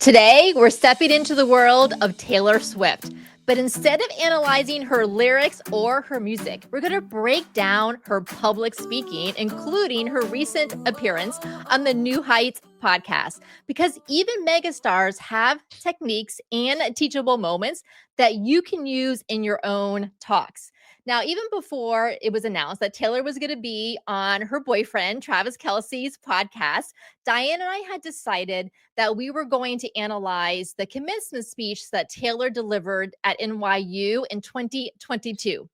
Today, we're stepping into the world of Taylor Swift. But instead of analyzing her lyrics or her music, we're going to break down her public speaking, including her recent appearance on the New Heights podcast. Because even megastars have techniques and teachable moments that you can use in your own talks. Now, even before it was announced that Taylor was going to be on her boyfriend, Travis Kelce's podcast, Diane and I had decided that we were going to analyze the commencement speech that Taylor delivered at NYU in 2022.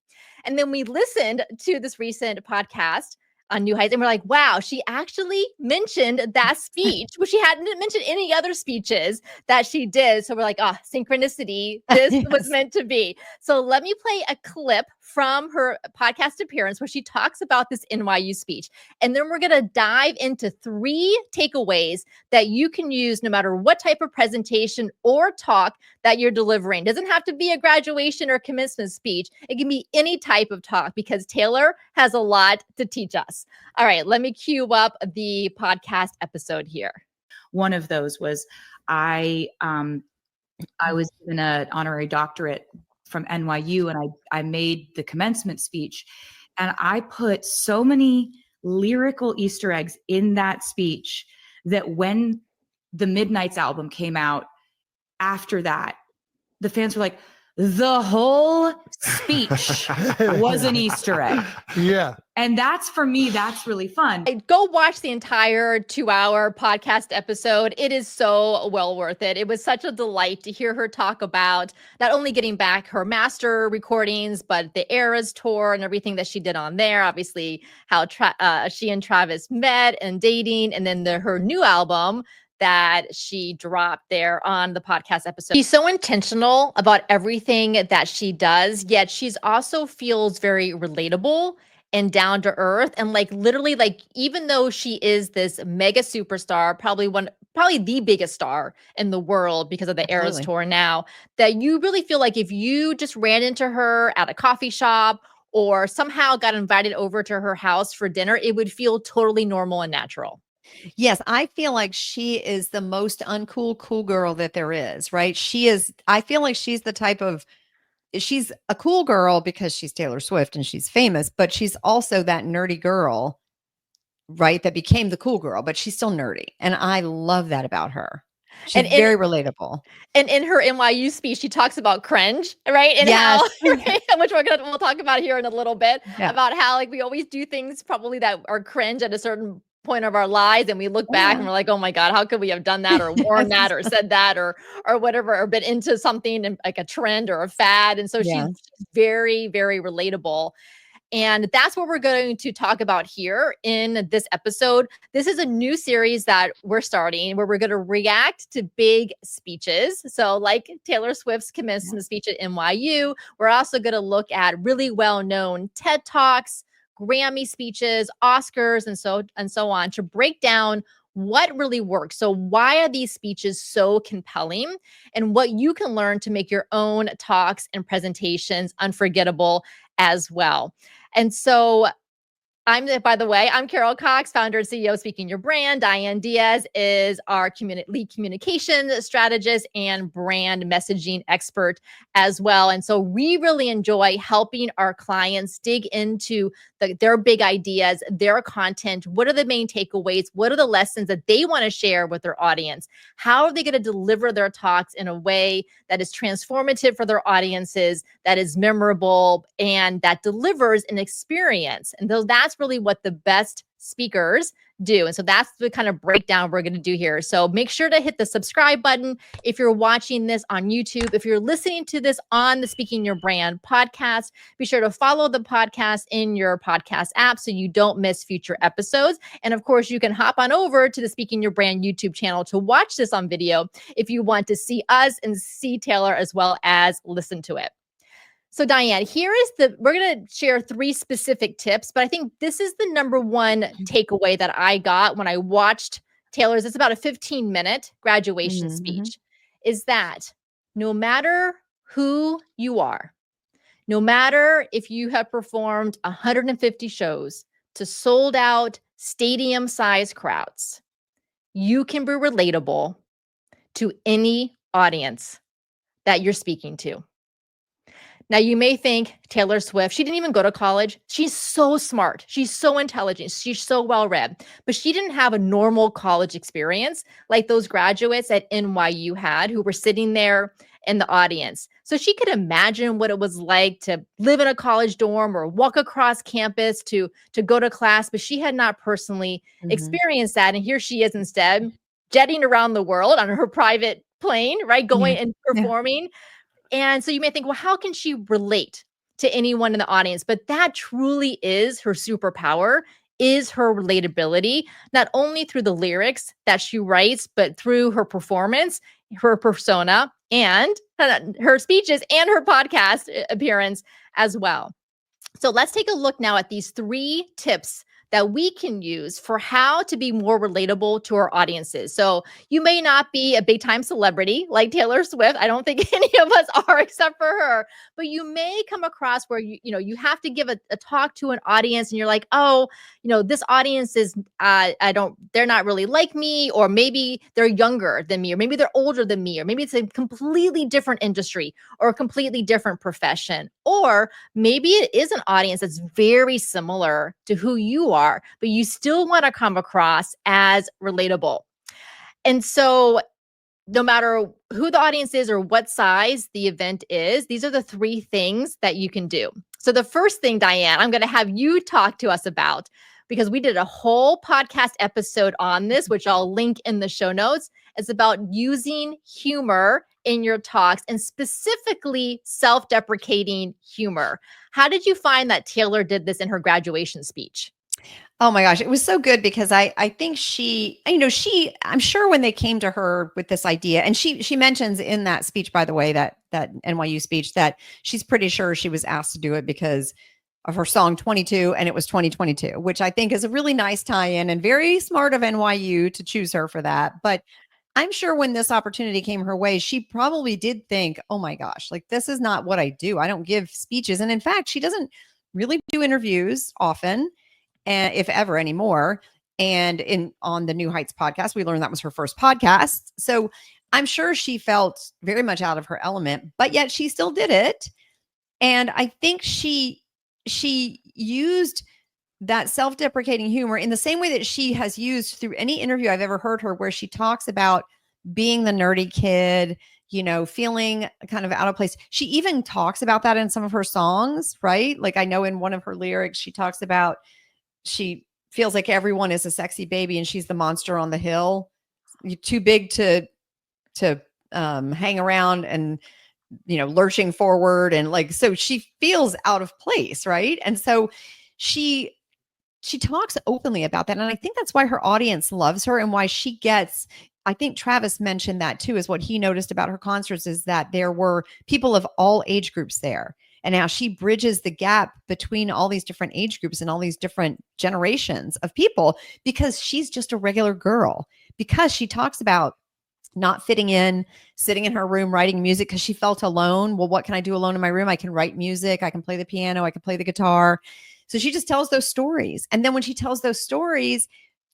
And then we listened to this recent podcast on New Heights, and we're like, wow, she actually mentioned that speech, which she hadn't mentioned any other speeches that she did. So we're like, oh, synchronicity, this Yes. was meant to be. So let me play a clip from her podcast appearance where she talks about this NYU speech. And then we're going to dive into 3 takeaways that you can use no matter what type of presentation or talk that you're delivering. It doesn't have to be a graduation or commencement speech. It can be any type of talk because Taylor has a lot to teach us. All right, let me cue up the podcast episode here. One of those was I was given an honorary doctorate from NYU, and I made the commencement speech, and I put so many lyrical Easter eggs in that speech that when the Midnight's album came out after that, the fans were like, the whole speech was an Easter egg. Yeah. And that's, for me, that's really fun. Go watch the entire 2-hour podcast episode. It is so well worth it. It was such a delight to hear her talk about not only getting back her master recordings, but the Eras tour and everything that she did on there. Obviously, how she and Travis met and dating, and then her new album that she dropped there on the podcast episode. She's so intentional about everything that she does, yet she's also feels very relatable and down to earth. And literally, even though she is this mega superstar, probably the biggest star in the world because of the Eras tour now, that you really feel like if you just ran into her at a coffee shop or somehow got invited over to her house for dinner, it would feel totally normal and natural. Yes, I feel like she is the most uncool, cool girl that there is, right? I feel like she's a cool girl because she's Taylor Swift and she's famous, but she's also that nerdy girl, right? That became the cool girl, but she's still nerdy. And I love that about her. She's very relatable. And in her NYU speech, she talks about cringe, right? And yes. how, which we'll talk about here in a little bit, about how we always do things probably that are cringe at a certain point of our lives, and we look back and we're like, oh my God, how could we have done that or worn that or said that or whatever, or been into something and like a trend or a fad. And so she's very, very relatable. And that's what we're going to talk about here in this episode. This is a new series that we're starting where we're going to react to big speeches. So like Taylor Swift's commencement speech at NYU, we're also going to look at really well-known TED Talks, Grammy speeches, Oscars, and so on, to break down what really works. So why are these speeches so compelling, and what you can learn to make your own talks and presentations unforgettable as well. And so by the way, I'm Carol Cox, founder and CEO of Speaking Your Brand. Diane Diaz is our lead communication strategist and brand messaging expert as well. And so we really enjoy helping our clients dig into their big ideas, their content. What are the main takeaways? What are the lessons that they want to share with their audience? How are they going to deliver their talks in a way that is transformative for their audiences, that is memorable, and that delivers an experience? And that's really what the best speakers do. And so that's the kind of breakdown we're going to do here. So make sure to hit the subscribe button if you're watching this on YouTube. If you're listening to this on the Speaking Your Brand podcast, be sure to follow the podcast in your podcast app so you don't miss future episodes. And of course, you can hop on over to the Speaking Your Brand YouTube channel to watch this on video if you want to see us and see Taylor as well as listen to it. So Diane, we're going to share 3 specific tips, but I think this is the number one takeaway that I got when I watched Taylor's. It's about a 15-minute graduation speech, is that no matter who you are, no matter if you have performed 150 shows to sold out stadium-sized crowds, you can be relatable to any audience that you're speaking to. Now, you may think Taylor Swift, she didn't even go to college. She's so smart. She's so intelligent. She's so well-read, but she didn't have a normal college experience like those graduates at NYU had who were sitting there in the audience. So she could imagine what it was like to live in a college dorm or walk across campus to go to class, but she had not personally experienced that. And here she is instead jetting around the world on her private plane, right? Going and performing. And so you may think, well, how can she relate to anyone in the audience? But that truly is her superpower, is her relatability, not only through the lyrics that she writes, but through her performance, her persona, and her speeches and her podcast appearance as well. So let's take a look now at these 3 tips that we can use for how to be more relatable to our audiences. So you may not be a big time celebrity like Taylor Swift. I don't think any of us are except for her, but you may come across where you have to give a talk to an audience and you're like, oh, this audience is, they're not really like me, or maybe they're younger than me, or maybe they're older than me, or maybe it's a completely different industry or a completely different profession, or maybe it is an audience that's very similar to who you are, but you still want to come across as relatable. And so no matter who the audience is or what size the event is, these are the 3 things that you can do. So the first thing, Diane, I'm going to have you talk to us about, because we did a whole podcast episode on this, which I'll link in the show notes. It's about using humor in your talks, and specifically self-deprecating humor. How did you find that Taylor did this in her graduation speech? Oh my gosh, it was so good because I think I'm sure when they came to her with this idea, and she mentions in that speech, by the way, that NYU speech, that she's pretty sure she was asked to do it because of her song 22 and it was 2022, which I think is a really nice tie-in and very smart of NYU to choose her for that. But I'm sure when this opportunity came her way, she probably did think, oh my gosh, like this is not what I do. I don't give speeches. And in fact, she doesn't really do interviews often, and if ever anymore. And on the New Heights podcast, we learned that was her first podcast. So I'm sure she felt very much out of her element, but yet she still did it. And I think she used that self-deprecating humor in the same way that she has used through any interview I've ever heard her, where she talks about being the nerdy kid, feeling kind of out of place. She even talks about that in some of her songs, right? Like I know in one of her lyrics, she talks about she feels like everyone is a sexy baby and she's the monster on the hill. You're too big to hang around and, lurching forward. And like, so she feels out of place. Right. And so she talks openly about that. And I think that's why her audience loves her, and why she gets, I think Travis mentioned that too, is what he noticed about her concerts, is that there were people of all age groups there. And now she bridges the gap between all these different age groups and all these different generations of people, because she's just a regular girl, because she talks about not fitting in, sitting in her room, writing music because she felt alone. Well, what can I do alone in my room? I can write music. I can play the piano. I can play the guitar. So she just tells those stories. And then when she tells those stories,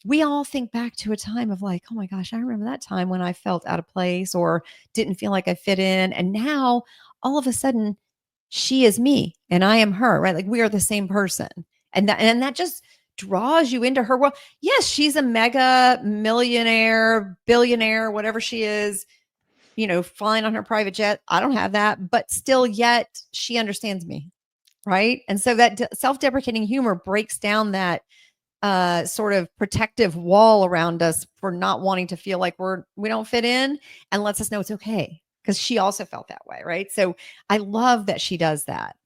we all think back to a time of like, oh my gosh, I remember that time when I felt out of place or didn't feel like I fit in. And now all of a sudden she is me and I am her, right? Like we are the same person. And that just draws you into her world. Yes, she's a mega millionaire, billionaire, whatever she is, flying on her private jet. I don't have that, but still yet she understands me. Right. And so that self-deprecating humor breaks down that sort of protective wall around us for not wanting to feel like we don't fit in, and lets us know it's okay, because she also felt that way. Right. So I love that she does that.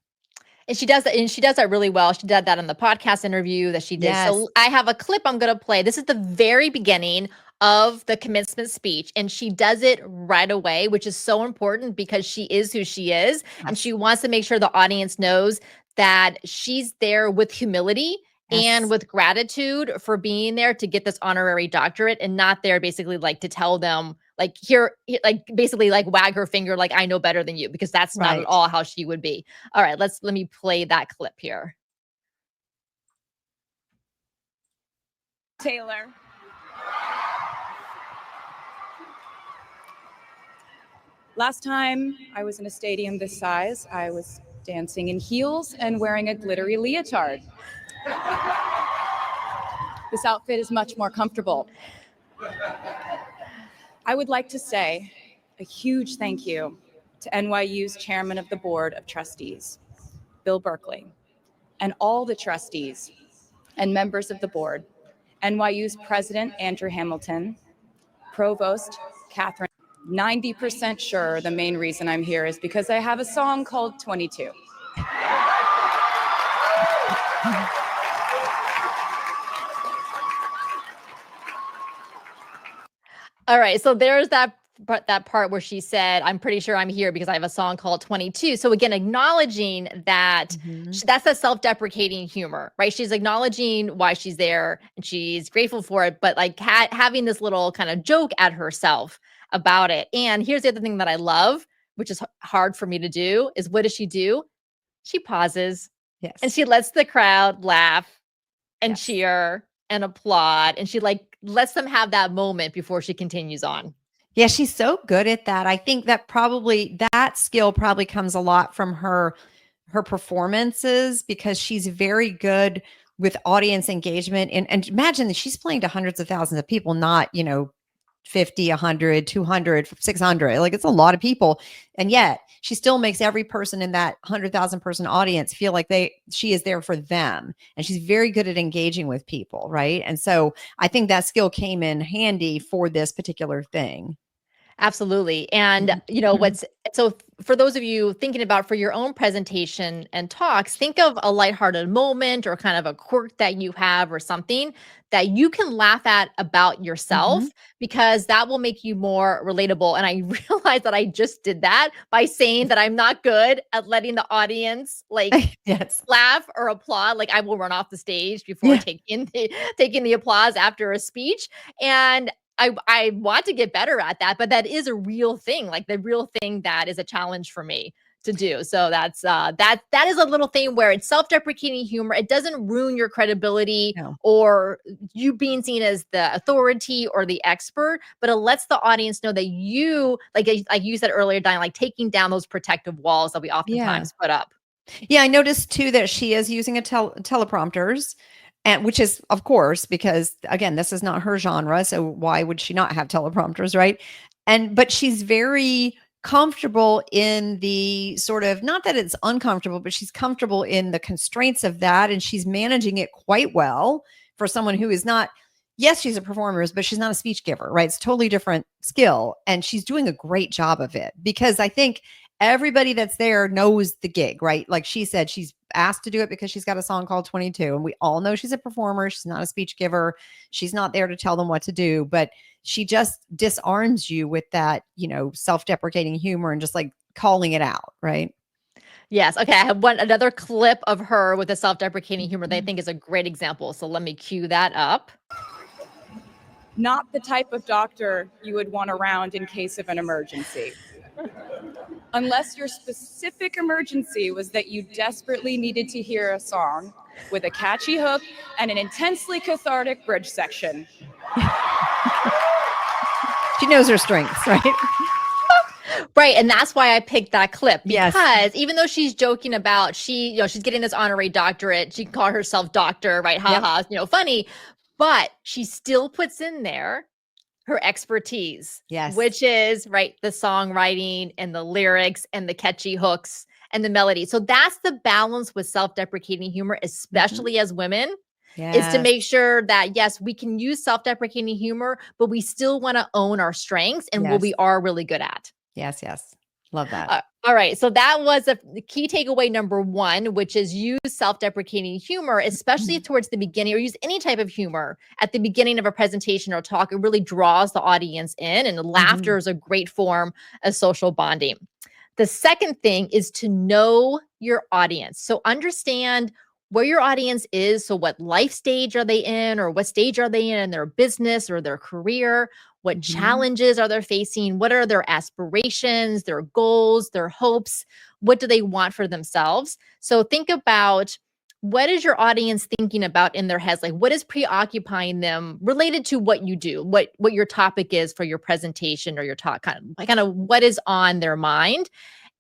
And she does that, and she does that really well. She did that in the podcast interview that she did. Yes. So I have a clip I'm going to play. This is the very beginning of the commencement speech, and she does it right away, which is so important because she is who she is. Yes. And she wants to make sure the audience knows that she's there with humility. Yes. And with gratitude for being there to get this honorary doctorate, and not there basically like to tell them like like basically like wag her finger like I know better than you, because that's not at all how she would be. All right, let me play that clip here. Taylor, Last time I was in a stadium this size, I was dancing in heels and wearing a glittery leotard. This outfit is much more comfortable. I would like to say a huge thank you to NYU's Chairman of the Board of Trustees, Bill Berkeley, and all the trustees and members of the board, NYU's President Andrew Hamilton, Provost Catherine. 90% sure the main reason I'm here is because I have a song called 22. All right, so there's that part where she said, I'm pretty sure I'm here because I have a song called 22. So again, acknowledging that that's a self-deprecating humor, right? She's acknowledging why she's there and she's grateful for it, but like having this little kind of joke at herself about it. And here's the other thing that I love, which is hard for me to do, is what does she do? She pauses and she lets the crowd laugh and cheer and applaud. And she like lets them have that moment before she continues on. Yeah, she's so good at that. I think that probably that skill probably comes a lot from her performances, because she's very good with audience engagement. And imagine that she's playing to hundreds of thousands of people, not, 50, 100, 200, 600. Like, it's a lot of people. And yet she still makes every person in that 100,000 person audience feel like she is there for them. And she's very good at engaging with people. Right. And so I think that skill came in handy for this particular thing. Absolutely. And so for those of you thinking about for your own presentation and talks, think of a lighthearted moment or kind of a quirk that you have or something that you can laugh at about yourself, because that will make you more relatable. And I realized that I just did that by saying that I'm not good at letting the audience laugh or applaud. Like, I will run off the stage before taking the applause after a speech. And I want to get better at that, but that is a real thing, like the real thing that is a challenge for me to do. So that's that is a little thing where it's self-deprecating humor. It doesn't ruin your credibility or you being seen as the authority or the expert, but it lets the audience know that you, like you said earlier, Diane, like taking down those protective walls that we oftentimes put up. Yeah, I noticed too that she is using teleprompters. And which is, of course, because again, this is not her genre. So why would she not have teleprompters, right? But she's very comfortable in the sort of, not that it's uncomfortable, but she's comfortable in the constraints of that. And she's managing it quite well for someone who is not, yes, she's a performer, but she's not a speech giver, right? It's a totally different skill. And she's doing a great job of it, because I think everybody that's there knows the gig, right? Like she said, she's asked to do it because she's got a song called 22. And we all know she's a performer. She's not a speech giver. She's not there to tell them what to do, but she just disarms you with that, self-deprecating humor and just like calling it out, right? Yes. Okay. I have another clip of her with the self-deprecating humor that I think is a great example. So let me cue that up. Not the type of doctor you would want around in case of an emergency. Unless your specific emergency was that you desperately needed to hear a song with a catchy hook and an intensely cathartic bridge section. She knows her strengths, right? Right. And that's why I picked that clip, because even though she's joking about she's getting this honorary doctorate, she can call herself doctor, right? Ha ha, funny, but she still puts in there her expertise, which is the songwriting and the lyrics and the catchy hooks and the melody. So that's the balance with self-deprecating humor, especially as women, is to make sure that, yes, we can use self-deprecating humor, but we still want to own our strengths and what we are really good at. Yes. Love that. All right. So that was the key takeaway number one, which is use self-deprecating humor, especially towards the beginning, or use any type of humor at the beginning of a presentation or talk. It really draws the audience in, and laughter is a great form of social bonding. The second thing is to know your audience. So understand where your audience is. So what life stage are they in, or what stage are they in their business or their career? What challenges are they facing? What are their aspirations, their goals, their hopes? What do they want for themselves? So think about what is your audience thinking about in their heads? Like, what is preoccupying them related to what you do, what your topic is for your presentation or your talk, kind of what is on their mind.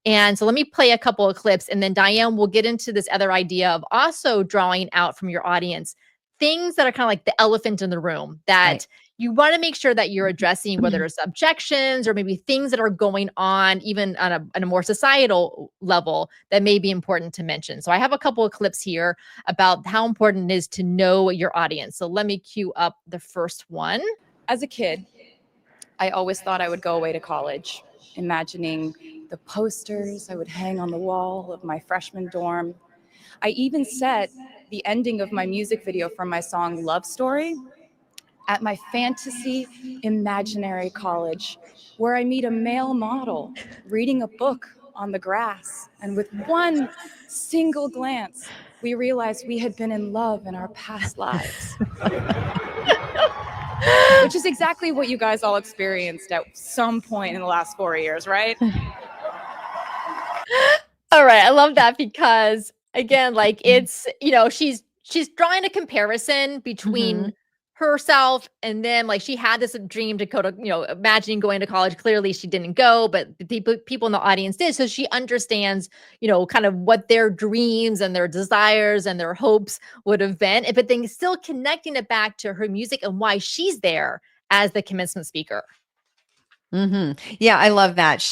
And so let me play a couple of clips, and then Diane will get into this other idea of also drawing out from your audience things that are kind of like the elephant in the room that you want to make sure that you're addressing, whether it's objections or maybe things that are going on even on a more societal level that may be important to mention. So I have a couple of clips here about how important it is to know your audience. So let me cue up the first one. As a kid, I always thought I would go away to college, imagining the posters I would hang on the wall of my freshman dorm. I even set the ending of my music video from my song Love Story at my fantasy imaginary college, where I meet a male model reading a book on the grass. And with one single glance, we realized we had been in love in our past lives. Which is exactly what you guys all experienced at some point in the last 4 years, right? All right. I love that because again, like it's, she's drawing a comparison between herself and then like she had this dream to go to, imagining going to college. Clearly she didn't go, but the people in the audience did. So she understands, kind of what their dreams and their desires and their hopes would have been, but then still connecting it back to her music and why she's there as the commencement speaker. Yeah, I love that.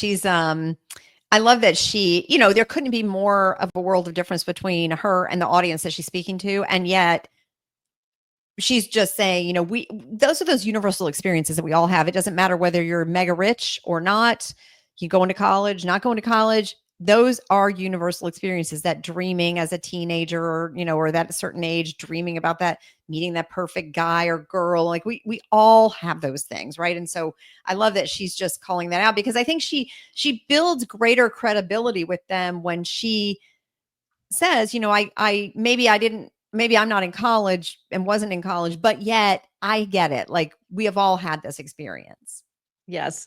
I love that she, there couldn't be more of a world of difference between her and the audience that she's speaking to. And yet she's just saying, those are those universal experiences that we all have. It doesn't matter whether you're mega rich or not, you going to college, not going to college. Those are universal experiences, that dreaming as a teenager or that certain age, dreaming about that, meeting that perfect guy or girl. Like we all have those things. Right. And so I love that she's just calling that out, because I think she builds greater credibility with them when she says, maybe I'm not in college and wasn't in college, but yet I get it. Like we have all had this experience. Yes.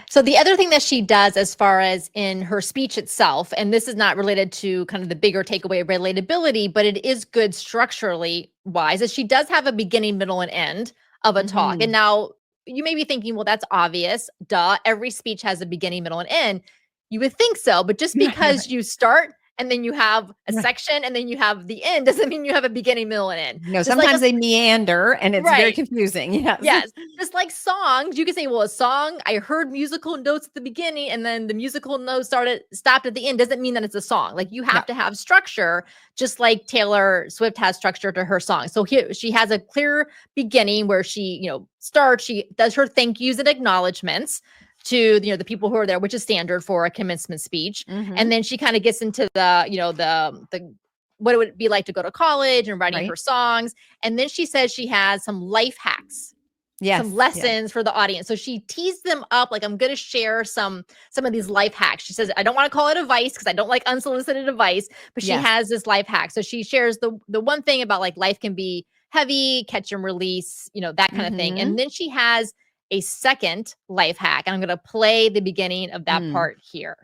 So the other thing that she does as far as in her speech itself, and this is not related to kind of the bigger takeaway of relatability, but it is good structurally wise, is she does have a beginning, middle, and end of a talk. And now you may be thinking, well, that's obvious. Duh. Every speech has a beginning, middle, and end. You would think so, but just because you start and then you have a section and then you have the end doesn't mean you have a beginning, middle, and end. No, sometimes they meander and it's very confusing. Yes. Yes. Just like songs, you can say, well, a song, I heard musical notes at the beginning and then the musical notes stopped at the end. Doesn't mean that it's a song. Like you have to have structure, just like Taylor Swift has structure to her song. So here she has a clear beginning where she, starts, she does her thank yous and acknowledgements to the people who are there, which is standard for a commencement speech. And then she kind of gets into the the what it would be like to go to college and writing her songs. And then she says she has some life hacks, some lessons for the audience. So she teased them up like, I'm going to share some of these life hacks. She says, I don't want to call it advice because I don't like unsolicited advice, but she has this life hack. So she shares the one thing about like life can be heavy, catch and release, that kind of thing. And then she has a second life hack. And I'm going to play the beginning of that part here.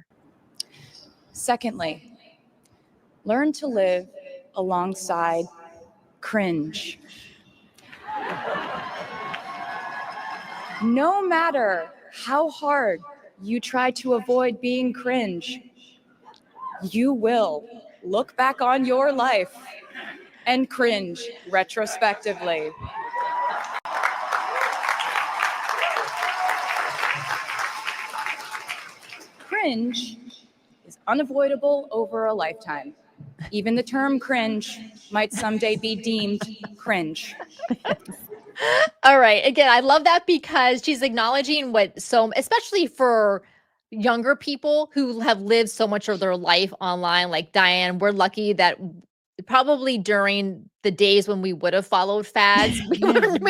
Secondly, learn to live alongside cringe. No matter how hard you try to avoid being cringe, you will look back on your life and cringe retrospectively. Cringe is unavoidable over a lifetime. Even the term cringe might someday be deemed cringe. All right. Again, I love that because she's acknowledging especially for younger people who have lived so much of their life online, like Diane, we're lucky that probably during the days when we would have folled fads, there's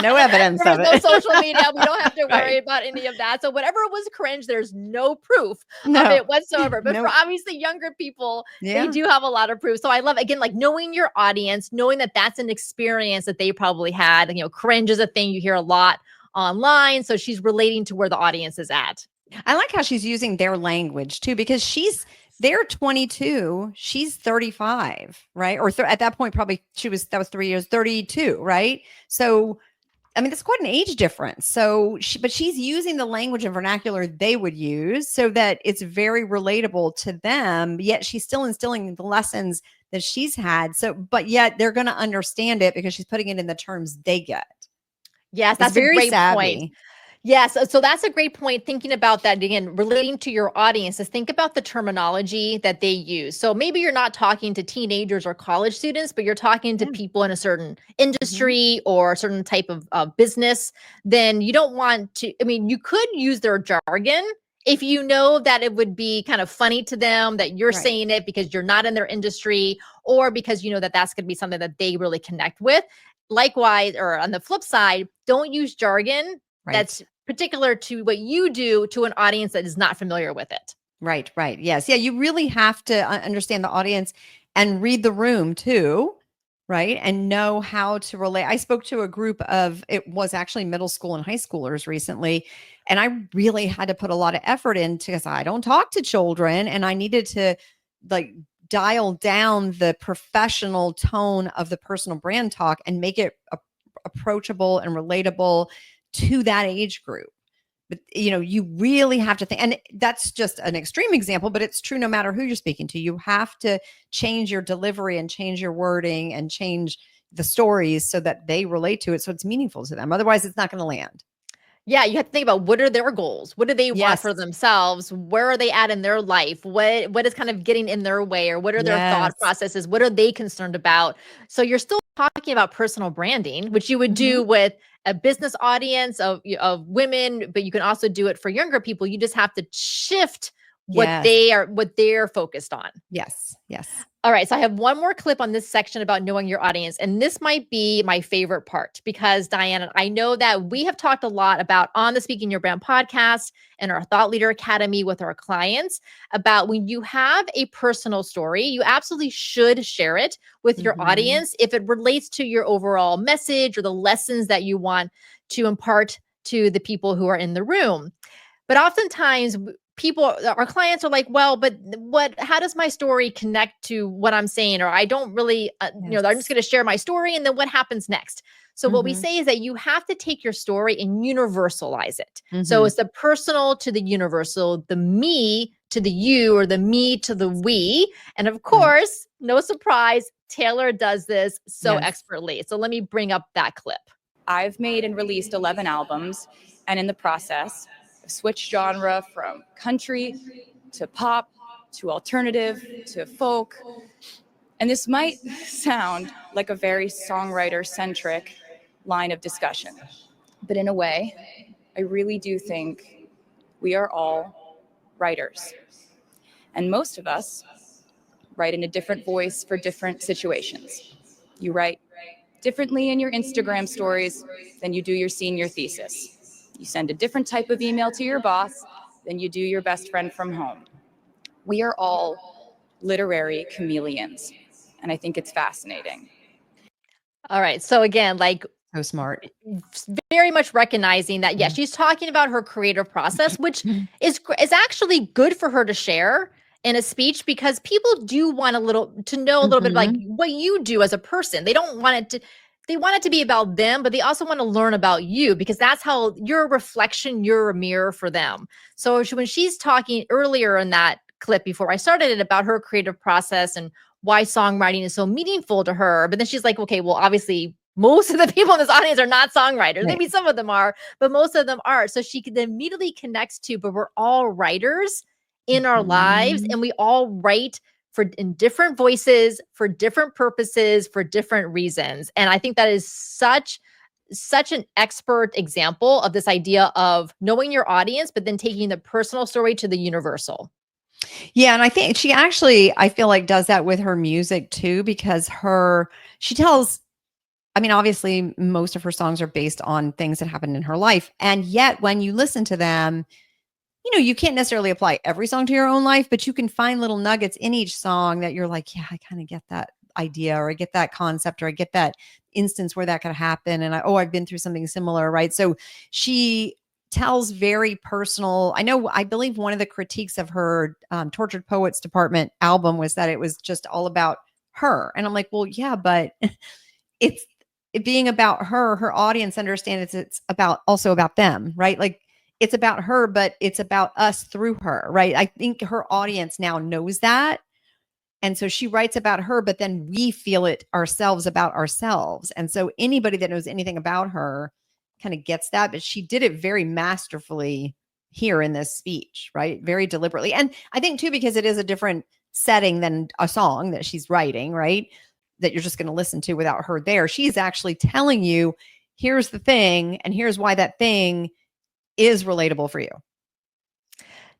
no evidence of it. No social media. We don't have to worry about any of that. So whatever was cringe, there's no proof of it whatsoever. But for obviously younger people, they do have a lot of proof. So I love, again, like knowing your audience, knowing that that's an experience that they probably had. Cringe is a thing you hear a lot online. So she's relating to where the audience is at. I like how she's using their language too, because she's they're 22, she's 35, right? Or at that point, probably that was 3 years, 32, right? So, I mean, that's quite an age difference. So, but she's using the language and vernacular they would use so that it's very relatable to them, yet she's still instilling the lessons that she's had. So, but yet they're going to understand it because she's putting it in the terms they get. Yes, that's a great point. Yes. So that's a great point. Thinking about that again, relating to your audiences, think about the terminology that they use. So maybe you're not talking to teenagers or college students, but you're talking to people in a certain industry or a certain type of business. Then you don't want to, I mean, you could use their jargon if you know that it would be kind of funny to them that you're saying it because you're not in their industry, or because you know that that's going to be something that they really connect with. Likewise, or on the flip side, don't use jargon that's particular to what you do to an audience that is not familiar with it. Right. Yes. Yeah. You really have to understand the audience and read the room too. Right. And know how to relate. I spoke to a group it was actually middle school and high schoolers recently. And I really had to put a lot of effort into, because I don't talk to children, and I needed to dial down the professional tone of the personal brand talk and make it approachable and relatable to that age group. But, you really have to think, and that's just an extreme example, but it's true no matter who you're speaking to. You have to change your delivery and change your wording and change the stories so that they relate to it, so it's meaningful to them. Otherwise, it's not going to land. Yeah, you have to think about, what are their goals? What do they want for themselves? Where are they at in their life? What is kind of getting in their way, or what are their thought processes? What are they concerned about? So you're still talking about personal branding, which you would do with a business audience of women, but you can also do it for younger people. You just have to shift what they're focused on. Yes. All right. So I have one more clip on this section about knowing your audience. And this might be my favorite part, because Diane, I know that we have talked a lot about on the Speaking Your Brand podcast and our Thought Leader Academy with our clients about when you have a personal story, you absolutely should share it with your audience if it relates to your overall message or the lessons that you want to impart to the people who are in the room. But oftentimes our clients are like, well, but how does my story connect to what I'm saying? Or I don't really, I'm just going to share my story, and then what happens next? So what we say is that you have to take your story and universalize it. So it's the personal to the universal, the me to the you, or the me to the we. And of course, no surprise, Taylor does this so expertly. So let me bring up that clip. I've made and released 11 albums, and in the process, switch genre from country to pop to alternative to folk. And this might sound like a very songwriter-centric line of discussion, but in a way, I really do think we are all writers. And most of us write in a different voice for different situations. You write differently in your Instagram stories than you do your senior thesis. You send a different type of email to your boss than you do your best friend from home. We are all literary chameleons, and I think it's fascinating. All right. So again, so smart. Very much recognizing that, yes, she's talking about her creative process, which is actually good for her to share in a speech, because people do want to know a little bit like what you do as a person. They don't want it to. They want it to be about them, but they also want to learn about you, because that's how you're a reflection, you're a mirror for them. So when she's talking earlier in that clip before I started it about her creative process and why songwriting is so meaningful to her, but then she's like, okay, well, obviously most of the people in this audience are not songwriters. Maybe some of them are, but most of them are. So she immediately connects to, but we're all writers in our lives, and we all write in different voices, for different purposes, for different reasons. And I think that is such an expert example of this idea of knowing your audience, but then taking the personal story to the universal. Yeah. And I think she actually, I feel like, does that with her music too, because she tells, I mean, obviously most of her songs are based on things that happened in her life. And yet when you listen to them, you can't necessarily apply every song to your own life, but you can find little nuggets in each song that you're like, yeah, I kind of get that idea, or I get that concept, or I get that instance where that could happen. And I've been through something similar. Right. So she tells very personal. I believe one of the critiques of her Tortured Poets Department album was that it was just all about her. And I'm like, well, yeah, but it's it being about her audience understands it's also about them, right? Like it's about her, but it's about us through her, right? I think her audience now knows that. And so she writes about her, but then we feel it ourselves about ourselves. And so anybody that knows anything about her kind of gets that, but she did it very masterfully here in this speech, right? Very deliberately. And I think too, because it is a different setting than a song that she's writing, right? That you're just going to listen to without her there. She's actually telling you, here's the thing, and here's why that thing is relatable for you.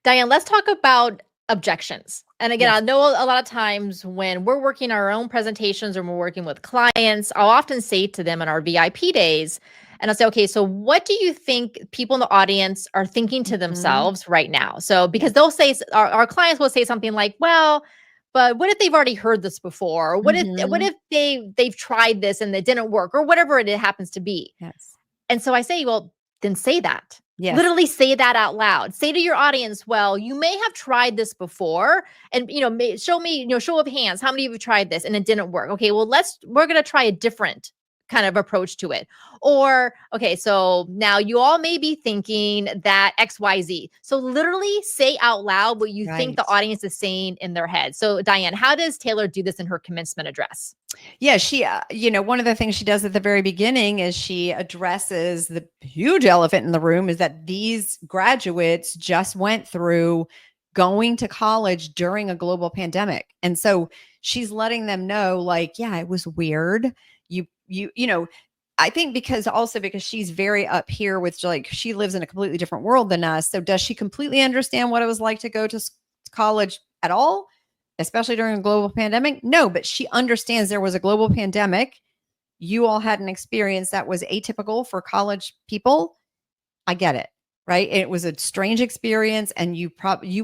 Diane, let's talk about objections. And again, Yes. I know a lot of times when we're working our own presentations or we're working with clients, I'll often say to them in our VIP days, and I'll say, okay, so what do you think people in the audience are thinking to themselves right now? So, because they'll say, our clients will say something like, well, but what if they've already heard this before? Or what if they've tried this and it didn't work, or whatever it happens to be? Yes. And so I say, well, then say that. Yes. Literally say that out loud. Say to your audience, well, you may have tried this before, and show of hands, how many of you tried this and it didn't work? Okay, well, we're going to try a different kind of approach to it. Or, okay, so now you all may be thinking that XYZ. So literally say out loud what you think the audience is saying in their head. So Diane, how does Taylor do this in her commencement address? Yeah, she, one of the things she does at the very beginning is she addresses the huge elephant in the room, is that these graduates just went through going to college during a global pandemic. And so she's letting them know, like, yeah, it was weird. I think because she's very up here with, like, she lives in a completely different world than us. So does she completely understand what it was like to go to college at all? Especially during a global pandemic? No, but she understands there was a global pandemic. You all had an experience that was atypical for college people. I get it, right? It was a strange experience, and you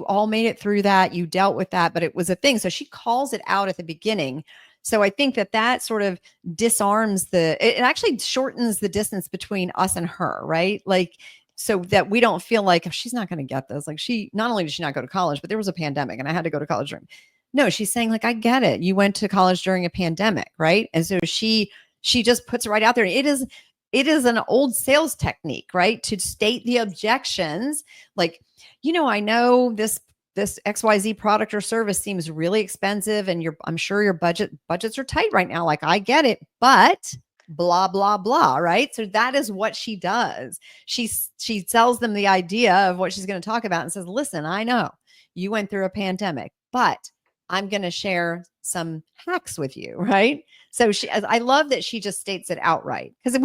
all made it through that. You dealt with that, but it was a thing. So she calls it out at the beginning. So I think that sort of disarms it actually shortens the distance between us and her, right? Like, so that we don't feel like, she's not going to get this. Like, not only did she not go to college, but there was a pandemic and I had to go to college during. No, she's saying, like, I get it. You went to college during a pandemic, right? And so she just puts it right out there. It is an old sales technique, right? To state the objections, like, I know this XYZ product or service seems really expensive, and I'm sure your budgets are tight right now. Like, I get it, but blah, blah, blah, right? So that is what she does. She sells them the idea of what she's going to talk about and says, listen, I know you went through a pandemic, but I'm going to share some hacks with you, right? So I love that she just states it outright, because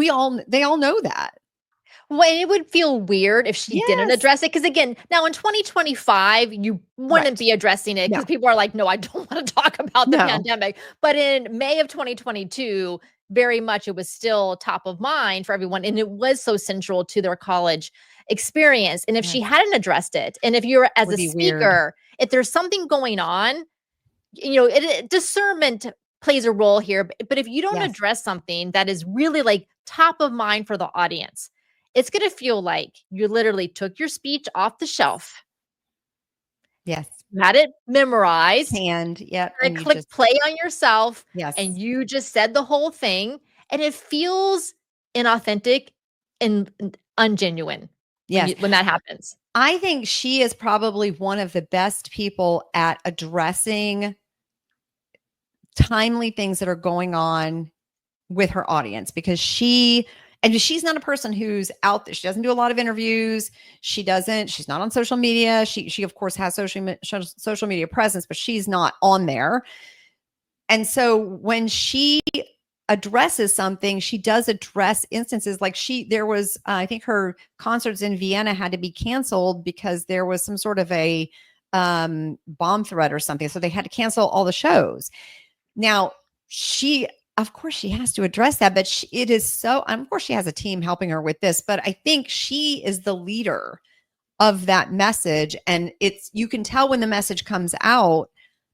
they all know that. Well, it would feel weird if she didn't address it. Because again, now in 2025, you wouldn't be addressing it, because people are like, no, I don't want to talk about the pandemic. But in May of 2022, very much it was still top of mind for everyone. And it was so central to their college experience. And if she hadn't addressed it, and if you're as a speaker, if there's something going on, discernment plays a role here. But if you don't address something that is really like top of mind for the audience, it's going to feel like you literally took your speech off the shelf. Yes. You had it memorized. And click play on yourself. Yes. And you just said the whole thing. And it feels inauthentic and ungenuine. Yes. When that happens. I think she is probably one of the best people at addressing timely things that are going on with her audience, because she's not a person who's out there. She doesn't do a lot of interviews. She's not on social media. She of course has social media presence, but she's not on there. And so when she addresses something, she does address instances like there was, I think her concerts in Vienna had to be canceled because there was some sort of a bomb threat or something. So they had to cancel all the shows. Now, of course she has to address that, but of course she has a team helping her with this, but I think she is the leader of that message. And you can tell when the message comes out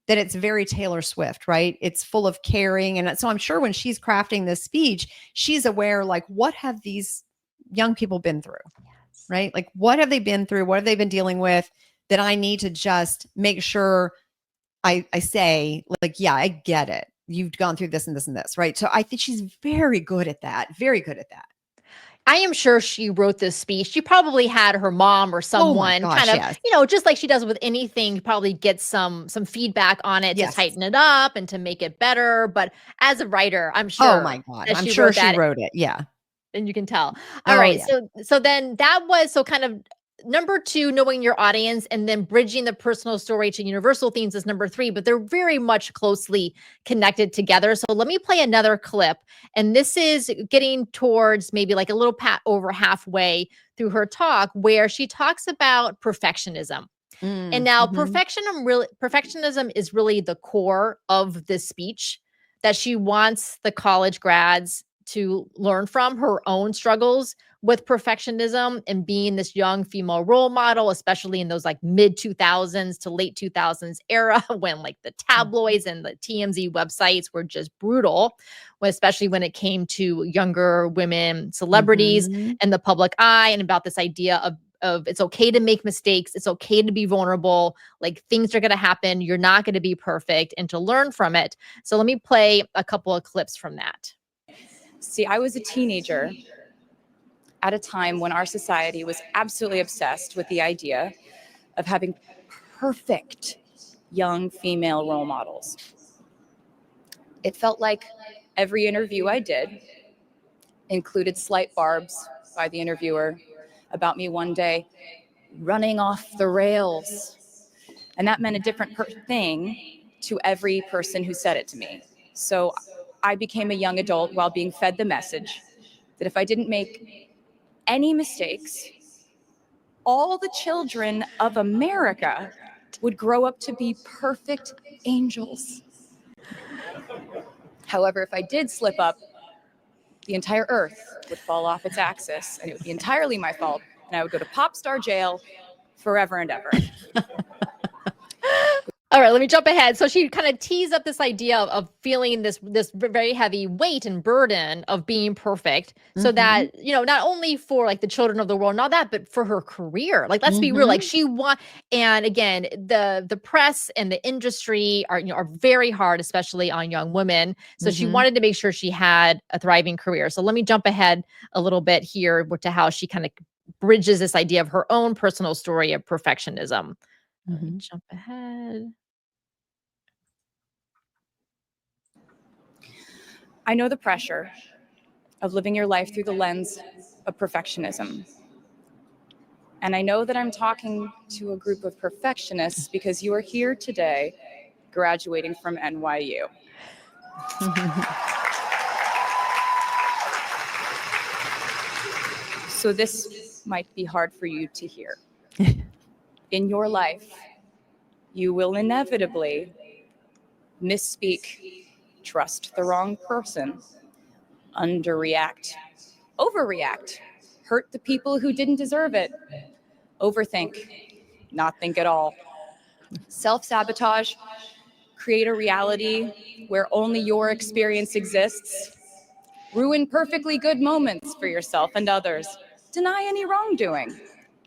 that it's very Taylor Swift, right? It's full of caring. And so I'm sure when she's crafting this speech, she's aware, like, what have these young people been through? right? Like, what have they been through? What have they been dealing with that I need to just make sure I say, like, yeah, I get it. You've gone through this and this and this, right? So I think she's very good at that. Very good at that. I am sure she wrote this speech. She probably had her mom or someone kind of, yes. just like she does with anything, probably get some feedback on it to tighten it up and to make it better. But as a writer, I'm sure. Oh my God. I'm sure she wrote it. Yeah. And you can tell. All right. Yeah. So then that was kind of number 2, knowing your audience, and then bridging the personal story to universal themes is number 3, but they're very much closely connected together. So let me play another clip. And this is getting towards maybe like a little pat over halfway through her talk, where she talks about perfectionism. And now perfectionism is really the core of this speech that she wants the college grads to learn from, her own struggles with perfectionism and being this young female role model, especially in those like mid 2000s to late 2000s era, when like the tabloids and the TMZ websites were just brutal, especially when it came to younger women celebrities and the public eye, and about this idea of it's okay to make mistakes. It's okay to be vulnerable. Like, things are going to happen. You're not going to be perfect, and to learn from it. So let me play a couple of clips from that. See, I was a teenager at a time when our society was absolutely obsessed with the idea of having perfect young female role models. It felt like every interview I did included slight barbs by the interviewer about me one day running off the rails. And that meant a different thing to every person who said it to me. So I became a young adult while being fed the message that if I didn't make any mistakes, all the children of America would grow up to be perfect angels. However, if I did slip up, the entire earth would fall off its axis, and it would be entirely my fault, and I would go to pop star jail forever and ever. All right, let me jump ahead. So she kind of teased up this idea of feeling this very heavy weight and burden of being perfect, so that, not only for like the children of the world and all that, but for her career. Like, let's be real, like and again, the press and the industry are very hard, especially on young women. So she wanted to make sure she had a thriving career. So let me jump ahead a little bit here to how she kind of bridges this idea of her own personal story of perfectionism. Let me jump ahead. I know the pressure of living your life through the lens of perfectionism. And I know that I'm talking to a group of perfectionists because you are here today graduating from NYU. So this might be hard for you to hear. In your life, you will inevitably misspeak, trust the wrong person, underreact, overreact, hurt the people who didn't deserve it, overthink, not think at all, self-sabotage, create a reality where only your experience exists, ruin perfectly good moments for yourself and others, deny any wrongdoing,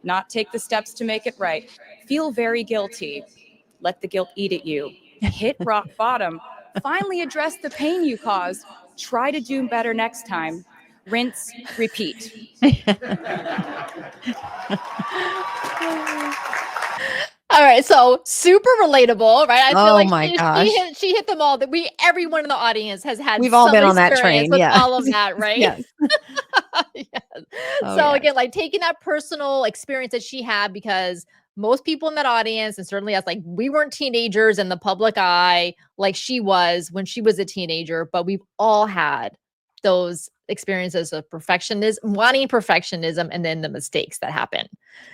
not take the steps to make it right, feel very guilty, let the guilt eat at you, hit rock bottom, finally address the pain you caused, try to do better next time, rinse, repeat. All right, so super relatable, right? I feel like my gosh. she hit them all. That everyone in the audience has had. We've all been on that train, with all of that, right? Yes. Yes. Oh, So yeah. again, like taking that personal experience that she had, because most people in that audience, and certainly us, like, we weren't teenagers in the public eye like she was when she was a teenager, but we've all had those experiences of wanting perfectionism, and then the mistakes that happen.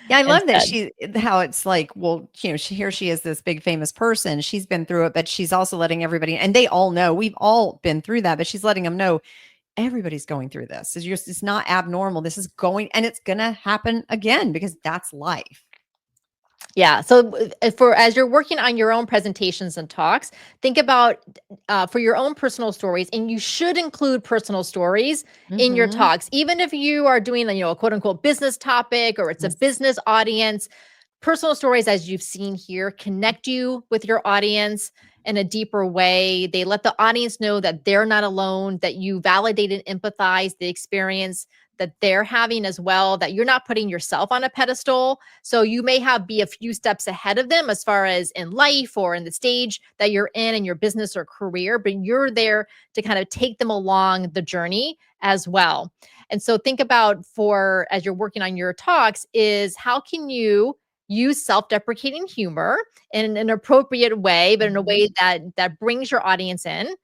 Yeah, I love that how it's like, well, here she is, this big famous person. She's been through it, but she's also letting everybody, and they all know, we've all been through that, but she's letting them know everybody's going through this. It's not abnormal. This is going, and it's going to happen again, because that's life. Yeah. So as you're working on your own presentations and talks, think about for your own personal stories, and you should include personal stories in your Mhm. talks, even if you are doing a quote unquote business topic or it's a Yes. business audience. Personal stories, as you've seen here, connect you with your audience in a deeper way. They let the audience know that they're not alone, that you validate and empathize the experience that they're having as well, that you're not putting yourself on a pedestal. So you may be a few steps ahead of them as far as in life or in the stage that you're in your business or career, but you're there to kind of take them along the journey as well. And so think about as you're working on your talks is how can you use self-deprecating humor in an appropriate way, but in a way that brings your audience in.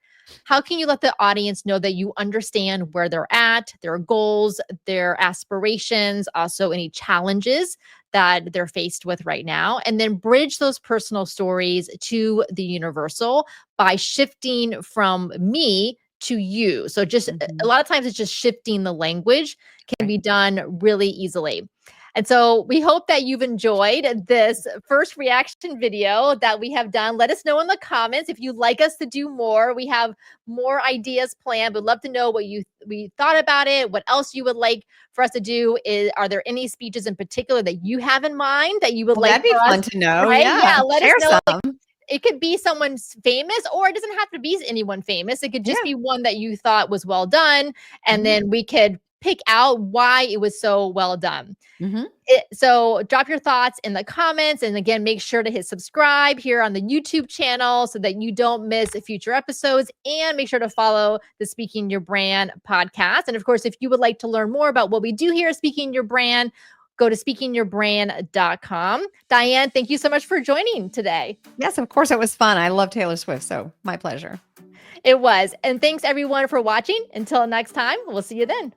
How can you let the audience know that you understand where they're at, their goals, their aspirations, also any challenges that they're faced with right now, and then bridge those personal stories to the universal by shifting from me to you. So just a lot of times it's just shifting the language can be done really easily. And so we hope that you've enjoyed this first reaction video that we have done. Let us know in the comments if you'd like us to do more. We have more ideas planned. We'd love to know what we thought about it, what else you would like for us to do. Are there any speeches in particular that you have in mind that you would like that'd be for fun us to know. right? Yeah. Let Share us know. some. It could be someone famous, or it doesn't have to be anyone famous. It could just be one that you thought was well done. And then we could pick out why it was so well done. So drop your thoughts in the comments. And again, make sure to hit subscribe here on the YouTube channel so that you don't miss future episodes. And make sure to follow the Speaking Your Brand podcast. And of course, if you would like to learn more about what we do here at Speaking Your Brand, go to speakingyourbrand.com. Diane, thank you so much for joining today. Yes, of course. It was fun. I love Taylor Swift. So my pleasure. It was. And thanks everyone for watching. Until next time, we'll see you then.